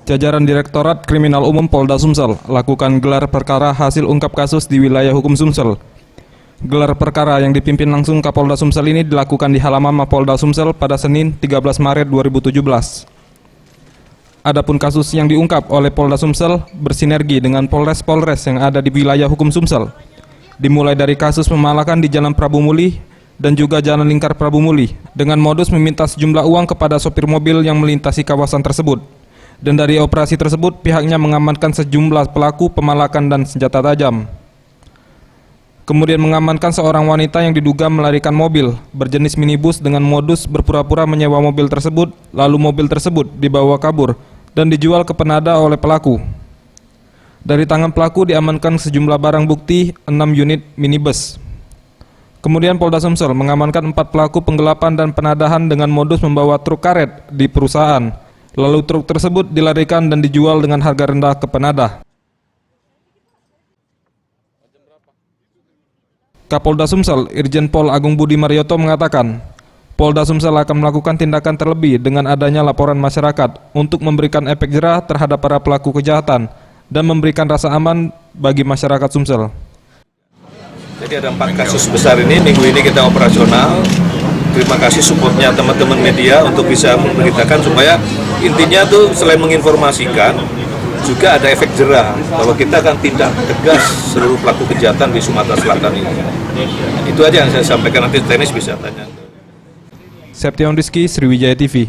Jajaran Direktorat Kriminal Umum Polda Sumsel lakukan gelar perkara hasil ungkap kasus di wilayah hukum Sumsel. Gelar perkara yang dipimpin langsung Kapolda Sumsel ini dilakukan di halaman Mapolda Sumsel pada Senin 13 Maret 2017. Adapun kasus yang diungkap oleh Polda Sumsel bersinergi dengan Polres-Polres yang ada di wilayah hukum Sumsel. Dimulai dari kasus pemalakan di Jalan Prabu Muli dan juga Jalan Lingkar Prabu Muli dengan modus meminta sejumlah uang kepada sopir mobil yang melintasi kawasan tersebut. Dan dari operasi tersebut pihaknya mengamankan sejumlah pelaku pemalakan dan senjata tajam. Kemudian mengamankan seorang wanita yang diduga melarikan mobil berjenis minibus dengan modus berpura-pura menyewa mobil tersebut, lalu mobil tersebut dibawa kabur dan dijual ke penada oleh pelaku. Dari tangan pelaku diamankan sejumlah barang bukti 6 unit minibus. Kemudian Polda Sumsel mengamankan 4 pelaku penggelapan dan penadahan dengan modus membawa truk karet di perusahaan. Lalu truk tersebut dilarikan dan dijual dengan harga rendah ke penadah. Kapolda Sumsel, Irjen Pol Agung Budi Marioto mengatakan, Polda Sumsel akan melakukan tindakan terlebih dengan adanya laporan masyarakat untuk memberikan efek jerah terhadap para pelaku kejahatan dan memberikan rasa aman bagi masyarakat Sumsel. Jadi ada 4 kasus besar ini, minggu ini kita operasional. Terima kasih supportnya teman-teman media untuk bisa memberitakan supaya intinya tuh selain menginformasikan juga ada efek jerah bahwa kita akan tindak tegas seluruh pelaku kejahatan di Sumatera Selatan ini. Itu aja yang saya sampaikan, nanti teknis bisa tanya. Septian Rizky, Sriwijaya TV.